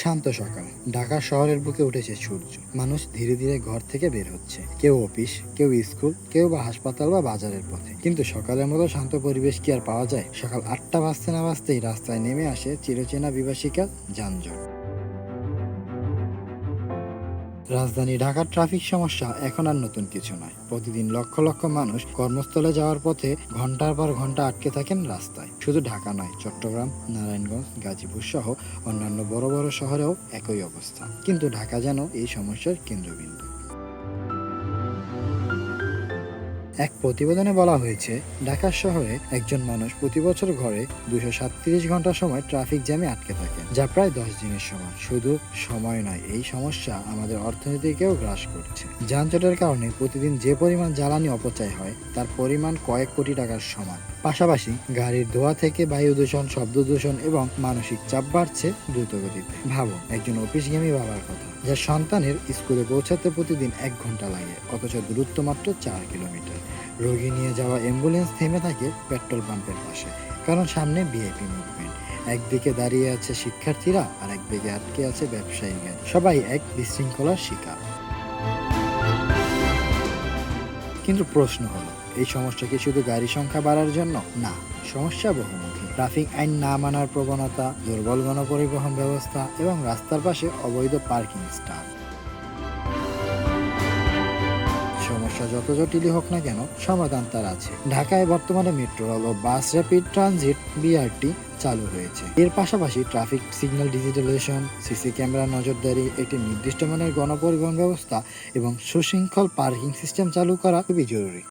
শান্ত সকাল। ঢাকা শহরের বুকে উঠেছে সূর্য। মানুষ ধীরে ধীরে ঘর থেকে বের হচ্ছে, কেউ অফিস, কেউ স্কুল, কেউ বা হাসপাতাল বা বাজারের পথে। কিন্তু সকালের মতো শান্ত পরিবেশ কি আর পাওয়া যায়? সকাল 8টা বাজতে না বাজতেই রাস্তায় নেমে আসে চিরচেনা বিভাসিকা যানজট। রাজধানী ঢাকার ট্রাফিক সমস্যা এখন আর নতুন কিছু নয়। প্রতিদিন লক্ষ লক্ষ মানুষ কর্মস্থলে যাওয়ার পথে ঘন্টার পর ঘন্টা আটকে থাকেন রাস্তায়। শুধু ঢাকা নয়, চট্টগ্রাম, নারায়ণগঞ্জ, গাজীপুর সহ অন্যান্য বড় বড় শহরেও একই অবস্থা। কিন্তু ঢাকা যেন এই সমস্যার কেন্দ্রবিন্দু। এক প্রতিবেদনে বলা হয়েছে, ঢাকা শহরে একজন মানুষ প্রতি বছর ঘরে 237 ঘন্টা সময় ট্রাফিক জ্যামে আটকে থাকে, যা প্রায় 10 দিনের সমান। শুধু সময় নয়, এই সমস্যা আমাদের অর্থনীতিকেও গ্রাস করছে। যানজটের কারণে প্রতিদিন যে পরিমাণ জ্বালানি অপচয় হয় তার পরিমাণ কয়েক কোটি টাকার সমান। পাশাপাশি গাড়ির ধোঁয়া থেকে বায়ু দূষণ, শব্দ দূষণ এবং মানসিক চাপ বাড়ছে দ্রুতগতিতে। ভাবো, একজন অফিসগামী বাবার কথা, যার সন্তানের স্কুলে পৌঁছাতে প্রতিদিন 1 ঘন্টা লাগে, অথচ দূরত্ব মাত্র 4 কিলোমিটার। রোগী নিয়ে যাওয়া অ্যাম্বুলেন্স থেমে থাকে পেট্রোল পাম্পের পাশে, কারণ সামনে ভিআইপি মুভমেন্ট। একদিকে দাঁড়িয়ে আছে শিক্ষার্থীরা, আর একদিকে আটকে আছে ব্যবসায়ী গাড়ি। সবাই এক বিশৃঙ্খলার শিকার। কিন্তু প্রশ্ন হলো, এই সমস্যা কি শুধু গাড়ি সংখ্যা বাড়ার জন্য? না, সমস্যা বহুমুখী। ট্রাফিক আইন না মানার প্রবণতা, দুর্বল গণপরিবহন ব্যবস্থা এবং রাস্তার পাশে অবৈধ পার্কিং স্টার। সমস্যা যত জটিলই হোক না কেন, সমাধান তার আছে। ঢাকায় বর্তমানে মেট্রো রেল ও বাস র্যাপিড ট্রানজিট বিআরটি চালু হয়েছে। এর পাশাপাশি traffic signal digitalization, CC camera নজরদারি, একটি নির্দিষ্ট মানের গণপরিবহন ব্যবস্থা এবং সুশৃঙ্খল পার্কিং সিস্টেম চালু করা খুবই জরুরি।